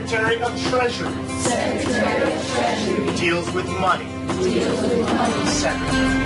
Secretary of Treasury. Secretary of Treasury. Deals with money. Deals with money. Secretary.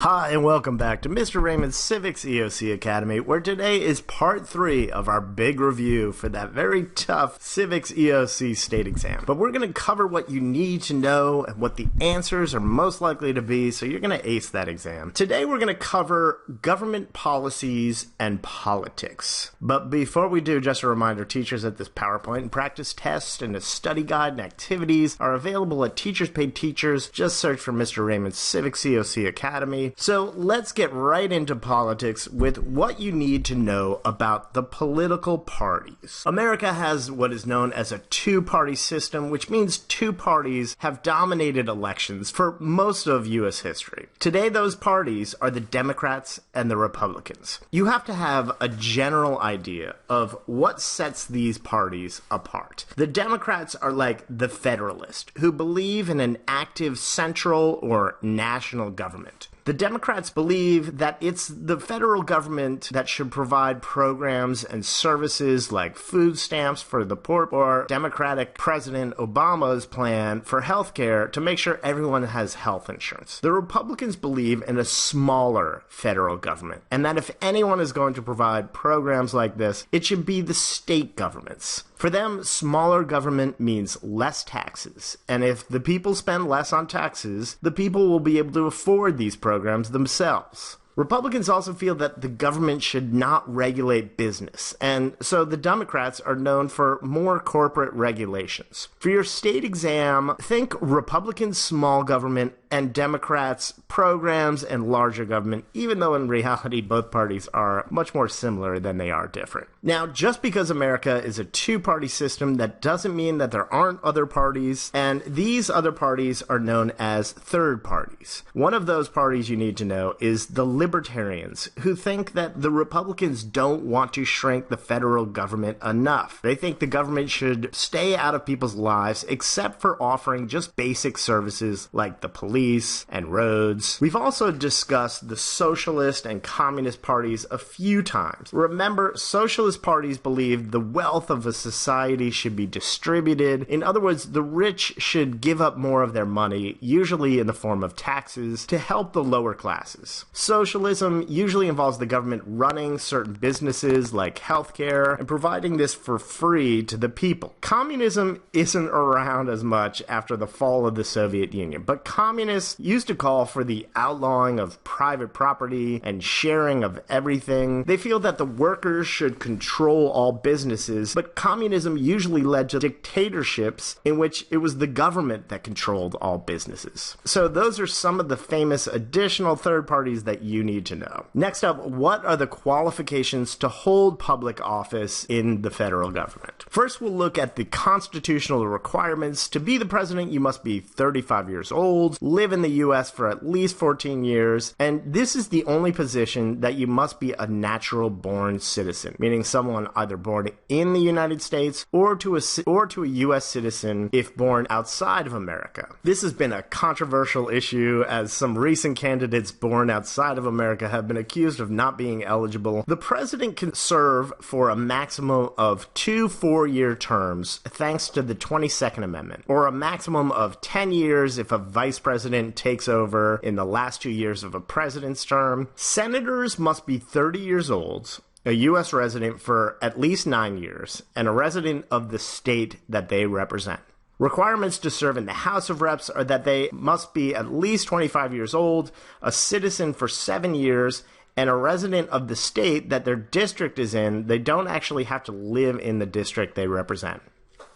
Hi, and welcome back to Mr. Raymond's Civics EOC Academy, where today is part 3 of our big review for that very tough Civics EOC state exam. But we're going to cover what you need to know and what the answers are most likely to be, so you're going to ace that exam. Today we're going to cover government policies and politics. But before we do, just a reminder, teachers at this PowerPoint and practice test and a study guide and activities are available at Teachers Pay Teachers. Just search for Mr. Raymond's Civics EOC Academy. So let's get right into politics with what you need to know about the political parties. America has what is known as a two-party system, which means two parties have dominated elections for most of U.S. history. Today, those parties are the Democrats and the Republicans. You have to have a general idea of what sets these parties apart. The Democrats are like the Federalists, who believe in an active central or national government. The Democrats believe that it's the federal government that should provide programs and services like food stamps for the poor, or Democratic President Obama's plan for healthcare to make sure everyone has health insurance. The Republicans believe in a smaller federal government, and that if anyone is going to provide programs like this, it should be the state governments. For them, smaller government means less taxes, and if the people spend less on taxes, the people will be able to afford these programs themselves. Republicans also feel that the government should not regulate business, and so the Democrats are known for more corporate regulations. For your state exam, think Republicans small government and Democrats programs and larger government, even though in reality both parties are much more similar than they are different. Now, just because America is a two-party system, that doesn't mean that there aren't other parties, and these other parties are known as third parties. One of those parties you need to know is the Libertarians, who think that the Republicans don't want to shrink the federal government enough. They think the government should stay out of people's lives except for offering just basic services like the police and roads. We've also discussed the Socialist and Communist parties a few times. Remember, Socialist parties believe the wealth of a society should be distributed. In other words, the rich should give up more of their money, usually in the form of taxes, to help the lower classes. Socialism usually involves the government running certain businesses like healthcare and providing this for free to the people. Communism isn't around as much after the fall of the Soviet Union, but communists used to call for the outlawing of private property and sharing of everything. They feel that the workers should control all businesses, but communism usually led to dictatorships in which it was the government that controlled all businesses. So those are some of the famous additional third parties that you need to know. Next up, what are the qualifications to hold public office in the federal government? First, we'll look at the constitutional requirements. To be the president, you must be 35 years old, live in the U.S. for at least 14 years, and this is the only position that you must be a natural-born citizen, meaning someone either born in the United States or to a U.S. citizen if born outside of America. This has been a controversial issue, as some recent candidates born outside of America have been accused of not being eligible. The president can serve for a maximum of 2 4-year terms, thanks to the 22nd Amendment, or a maximum of 10 years if a vice president takes over in the last 2 years of a president's term. Senators must be 30 years old, a U.S. resident for at least 9 years, and a resident of the state that they represent. Requirements to serve in the House of Reps are that they must be at least 25 years old, a citizen for 7 years, and a resident of the state that their district is in. They don't actually have to live in the district they represent.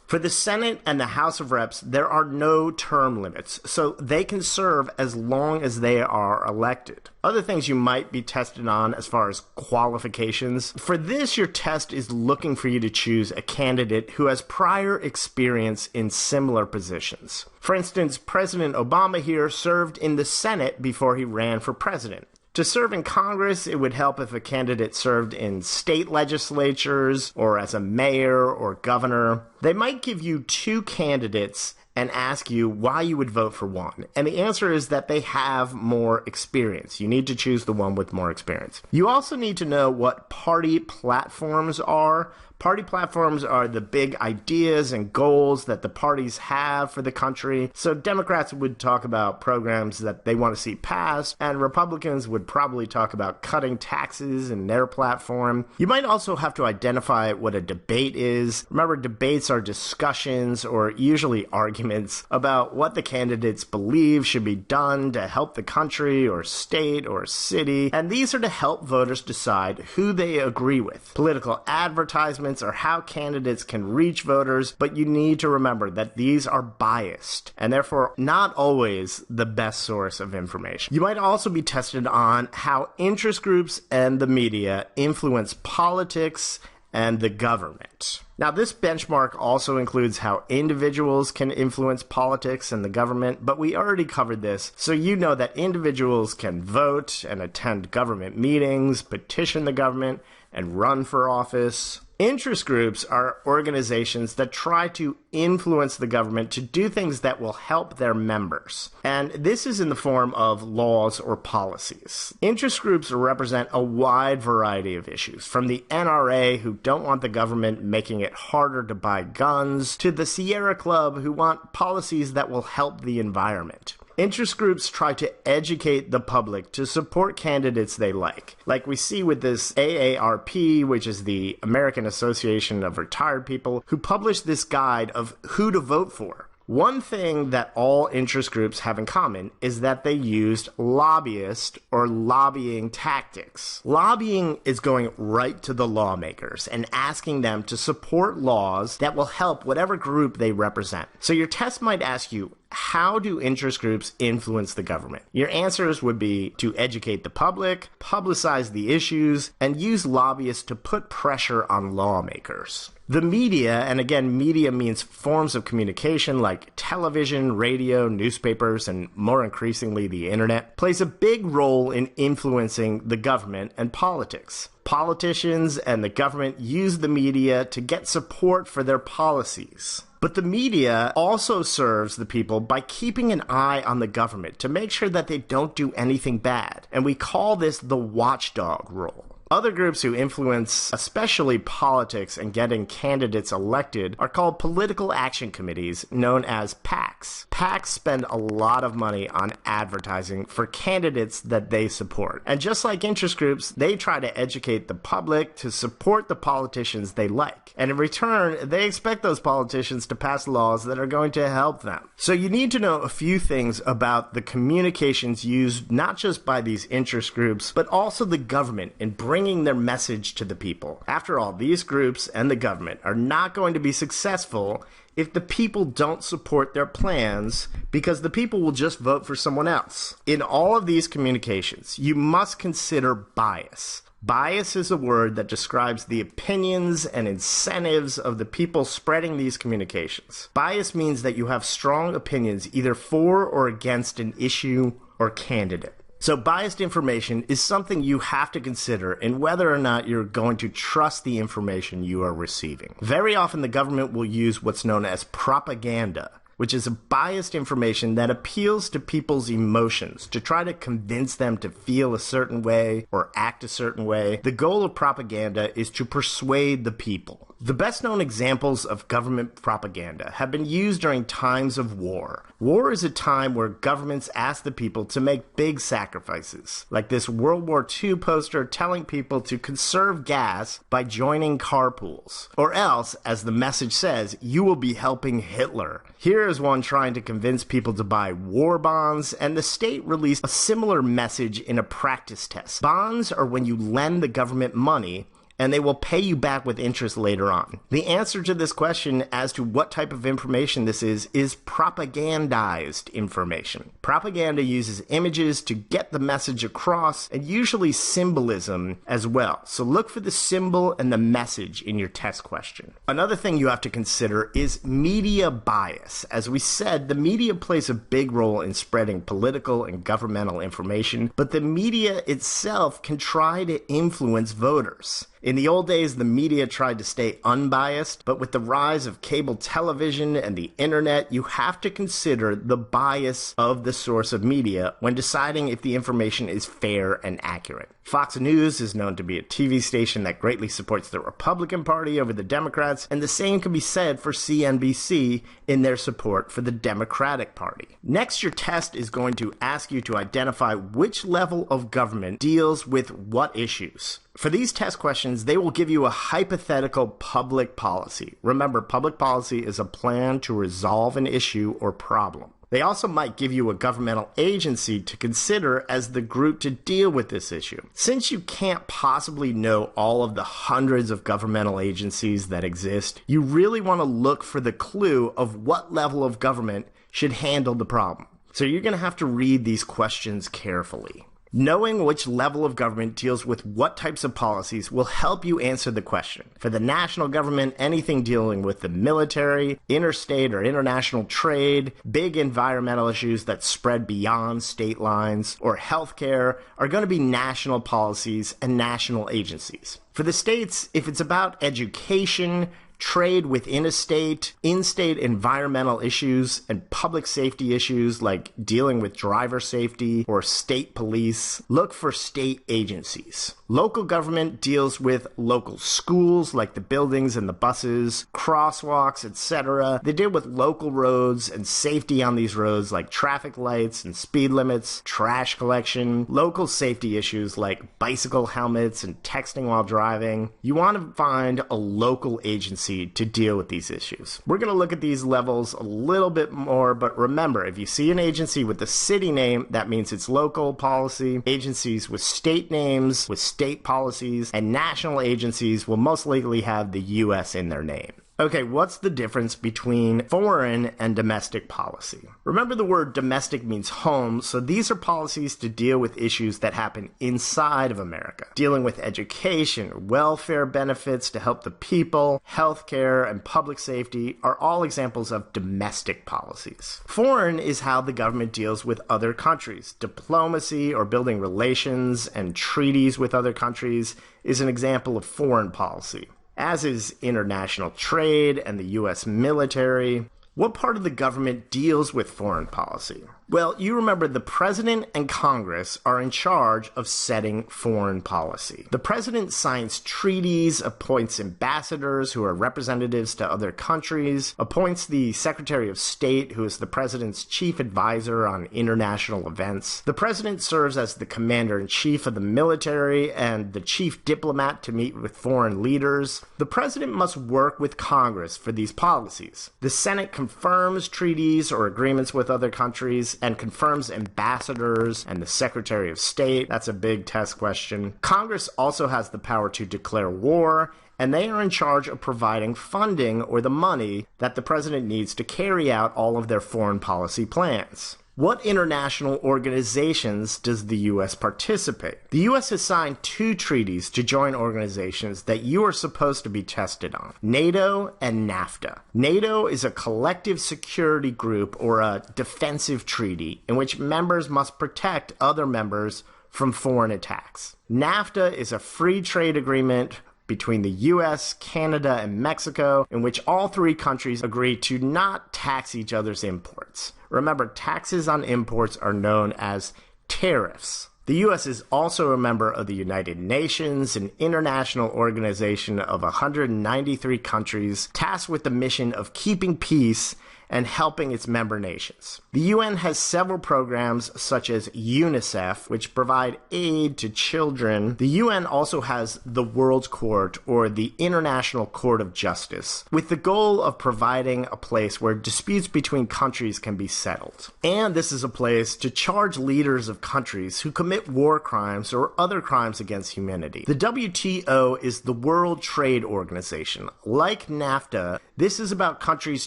For the Senate and the House of Reps, there are no term limits, so they can serve as long as they are elected. Other things you might be tested on as far as qualifications. For this, your test is looking for you to choose a candidate who has prior experience in similar positions. For instance, President Obama here served in the Senate before he ran for president. To serve in Congress, it would help if a candidate served in state legislatures or as a mayor or governor. They might give you 2 candidates and ask you why you would vote for one. And the answer is that they have more experience. You need to choose the one with more experience. You also need to know what party platforms are. Party platforms are the big ideas and goals that the parties have for the country. So Democrats would talk about programs that they want to see passed, and Republicans would probably talk about cutting taxes in their platform. You might also have to identify what a debate is. Remember, debates are discussions or usually arguments about what the candidates believe should be done to help the country or state or city, and these are to help voters decide who they agree with. Political advertisements are how candidates can reach voters, but you need to remember that these are biased and therefore not always the best source of information. You might also be tested on how interest groups and the media influence politics and the government. Now, this benchmark also includes how individuals can influence politics and the government, but we already covered this, so you know that individuals can vote and attend government meetings, petition the government, and run for office. Interest groups are organizations that try to influence the government to do things that will help their members. And this is in the form of laws or policies. Interest groups represent a wide variety of issues, from the NRA, who don't want the government making it harder to buy guns, to the Sierra Club, who want policies that will help the environment. Interest groups try to educate the public to support candidates they like we see with this AARP, which is the American Association of Retired People, who published this guide of who to vote for. One thing that all interest groups have in common is that they used lobbyist or lobbying tactics. Lobbying is going right to the lawmakers and asking them to support laws that will help whatever group they represent. So your test might ask you, how do interest groups influence the government? Your answers would be to educate the public, publicize the issues, and use lobbyists to put pressure on lawmakers. The media, and again, media means forms of communication like television, radio, newspapers, and more increasingly the internet, plays a big role in influencing the government and politics. Politicians and the government use the media to get support for their policies. But the media also serves the people by keeping an eye on the government to make sure that they don't do anything bad. And we call this the watchdog role. Other groups who influence, especially politics and getting candidates elected, are called political action committees, known as PACs. PACs spend a lot of money on advertising for candidates that they support. And just like interest groups, they try to educate the public to support the politicians they like. And in return, they expect those politicians to pass laws that are going to help them. So you need to know a few things about the communications used not just by these interest groups, but also the government in bringing their message to the people. After all, these groups and the government are not going to be successful if the people don't support their plans, because the people will just vote for someone else. In all of these communications, you must consider bias. Bias is a word that describes the opinions and incentives of the people spreading these communications. Bias means that you have strong opinions either for or against an issue or candidate. So biased information is something you have to consider in whether or not you're going to trust the information you are receiving. Very often the government will use what's known as propaganda, which is a biased information that appeals to people's emotions to try to convince them to feel a certain way or act a certain way. The goal of propaganda is to persuade the people. The best known examples of government propaganda have been used during times of war. War is a time where governments ask the people to make big sacrifices, like this World War II poster telling people to conserve gas by joining carpools. Or else, as the message says, you will be helping Hitler. Here is one trying to convince people to buy war bonds, and the state released a similar message in a practice test. Bonds are when you lend the government money, and they will pay you back with interest later on. The answer to this question as to what type of information this is propagandized information. Propaganda uses images to get the message across, and usually symbolism as well. So look for the symbol and the message in your test question. Another thing you have to consider is media bias. As we said, the media plays a big role in spreading political and governmental information, but the media itself can try to influence voters. In the old days, the media tried to stay unbiased, but with the rise of cable television and the internet, you have to consider the bias of the source of media when deciding if the information is fair and accurate. Fox News is known to be a TV station that greatly supports the Republican Party over the Democrats, and the same can be said for CNBC in their support for the Democratic Party. Next, your test is going to ask you to identify which level of government deals with what issues. For these test questions, they will give you a hypothetical public policy. Remember, public policy is a plan to resolve an issue or problem. They also might give you a governmental agency to consider as the group to deal with this issue. Since you can't possibly know all of the hundreds of governmental agencies that exist, you really want to look for the clue of what level of government should handle the problem. So you're going to have to read these questions carefully. Knowing which level of government deals with what types of policies will help you answer the question. For the national government, anything dealing with the military, interstate or international trade, big environmental issues that spread beyond state lines, or healthcare are going to be national policies and national agencies. For the states, if it's about education, trade within a state, in-state environmental issues, and public safety issues like dealing with driver safety or state police, look for state agencies. Local government deals with local schools like the buildings and the buses, crosswalks, etc. They deal with local roads and safety on these roads like traffic lights and speed limits, trash collection, local safety issues like bicycle helmets and texting while driving. You want to find a local agency to deal with these issues. We're going to look at these levels a little bit more, but remember, if you see an agency with the city name, that means it's local policy. Agencies with state names, with state policies, and national agencies will most likely have the U.S. in their name. Okay, what's the difference between foreign and domestic policy? Remember, the word domestic means home, so these are policies to deal with issues that happen inside of America. Dealing with education, welfare benefits to help the people, healthcare, and public safety are all examples of domestic policies. Foreign is how the government deals with other countries. Diplomacy or building relations and treaties with other countries is an example of foreign policy, as is international trade and the U.S. military. What part of the government deals with foreign policy? Well, you remember the president and Congress are in charge of setting foreign policy. The president signs treaties, appoints ambassadors who are representatives to other countries, appoints the Secretary of State, who is the president's chief advisor on international events. The president serves as the commander-in-chief of the military and the chief diplomat to meet with foreign leaders. The president must work with Congress for these policies. The Senate confirms treaties or agreements with other countries and confirms ambassadors and the Secretary of State. That's a big test question. Congress also has the power to declare war, and they are in charge of providing funding or the money that the president needs to carry out all of their foreign policy plans. What international organizations does the U.S. participate? The U.S. has signed 2 treaties to join organizations that you are supposed to be tested on: NATO and NAFTA. NATO is a collective security group or a defensive treaty in which members must protect other members from foreign attacks. NAFTA is a free trade agreement between the U.S., Canada, and Mexico, in which all 3 countries agree to not tax each other's imports. Remember, taxes on imports are known as tariffs. The U.S. is also a member of the United Nations, an international organization of 193 countries tasked with the mission of keeping peace and helping its member nations. The UN has several programs such as UNICEF, which provide aid to children. The UN also has the World's Court, or the International Court of Justice, with the goal of providing a place where disputes between countries can be settled. And this is a place to charge leaders of countries who commit war crimes or other crimes against humanity. The WTO is the World Trade Organization. Like NAFTA, this is about countries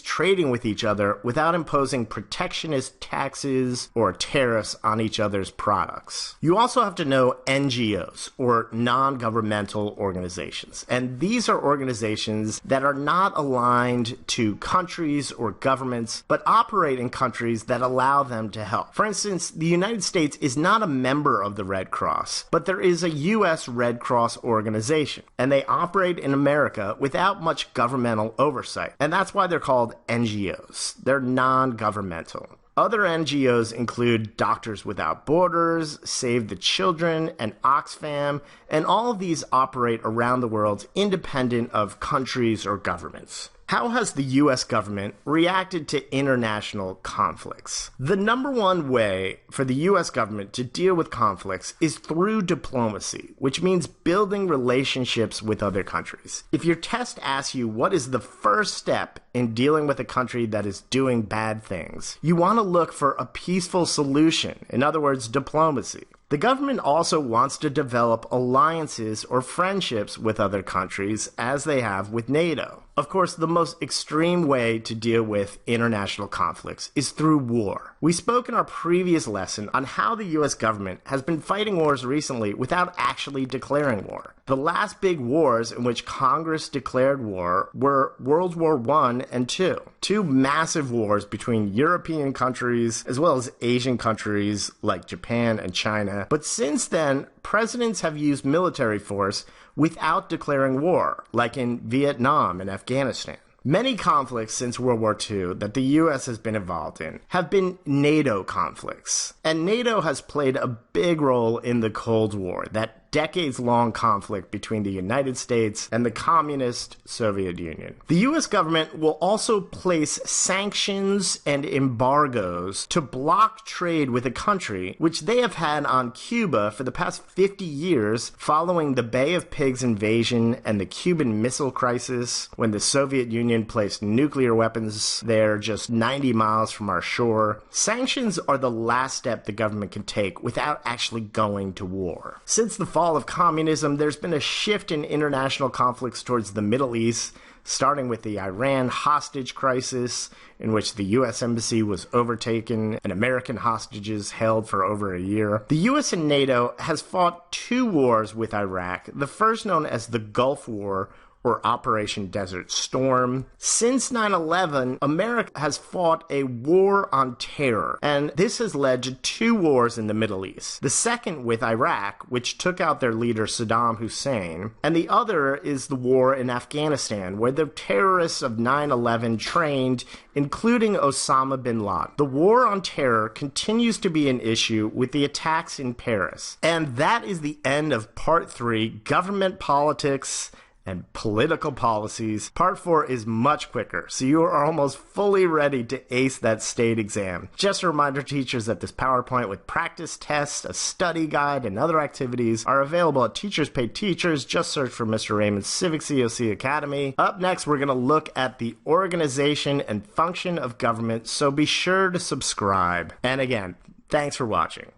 trading with each other other without imposing protectionist taxes or tariffs on each other's products. You also have to know NGOs, or non-governmental organizations. And these are organizations that are not aligned to countries or governments, but operate in countries that allow them to help. For instance, the United States is not a member of the Red Cross, but there is a U.S. Red Cross organization, and they operate in America without much governmental oversight. And that's why they're called NGOs. They're non-governmental. Other NGOs include Doctors Without Borders, Save the Children, and Oxfam, and all of these operate around the world independent of countries or governments. How has the U.S. government reacted to international conflicts? The number one way for the U.S. government to deal with conflicts is through diplomacy, which means building relationships with other countries. If your test asks you what is the first step in dealing with a country that is doing bad things, you want to look for a peaceful solution, in other words, diplomacy. The government also wants to develop alliances or friendships with other countries, as they have with NATO. Of course, the most extreme way to deal with international conflicts is through war. We spoke in our previous lesson on how the U.S. government has been fighting wars recently without actually declaring war. The last big wars in which Congress declared war were World War I and II, two massive wars between European countries as well as Asian countries like Japan and China. But since then, presidents have used military force without declaring war, like in Vietnam and Afghanistan. Many conflicts since World War II that the U.S. has been involved in have been NATO conflicts. And NATO has played a big role in the Cold War, that decades-long conflict between the United States and the communist Soviet Union. The U.S. government will also place sanctions and embargoes to block trade with a country, which they have had on Cuba for the past 50 years following the Bay of Pigs invasion and the Cuban Missile Crisis, when the Soviet Union placed nuclear weapons there just 90 miles from our shore. Sanctions are the last step the government can take without actually going to war. Since the fall of communism, there's been a shift in international conflicts towards the Middle East, starting with the Iran hostage crisis, in which the U.S. Embassy was overtaken and American hostages held for over a year. The U.S. and NATO has fought two wars with Iraq, the first known as the Gulf War, or Operation Desert Storm. Since 9/11, America has fought a war on terror, and this has led to two wars in the Middle East. The second with Iraq, which took out their leader Saddam Hussein, and the other is the war in Afghanistan, where the terrorists of 9/11 trained, including Osama bin Laden. The war on terror continues to be an issue with the attacks in Paris. And that is the end of Part 3, Government Politics and Political Policies. Part 4 is much quicker, so you are almost fully ready to ace that state exam. Just a reminder, teachers, that this PowerPoint with practice tests, a study guide, and other activities are available at Teachers Pay Teachers. Just search for Mr. Raymond's Civics EOC Academy. Up next, we're going to look at the organization and function of government, so be sure to subscribe. And again, thanks for watching.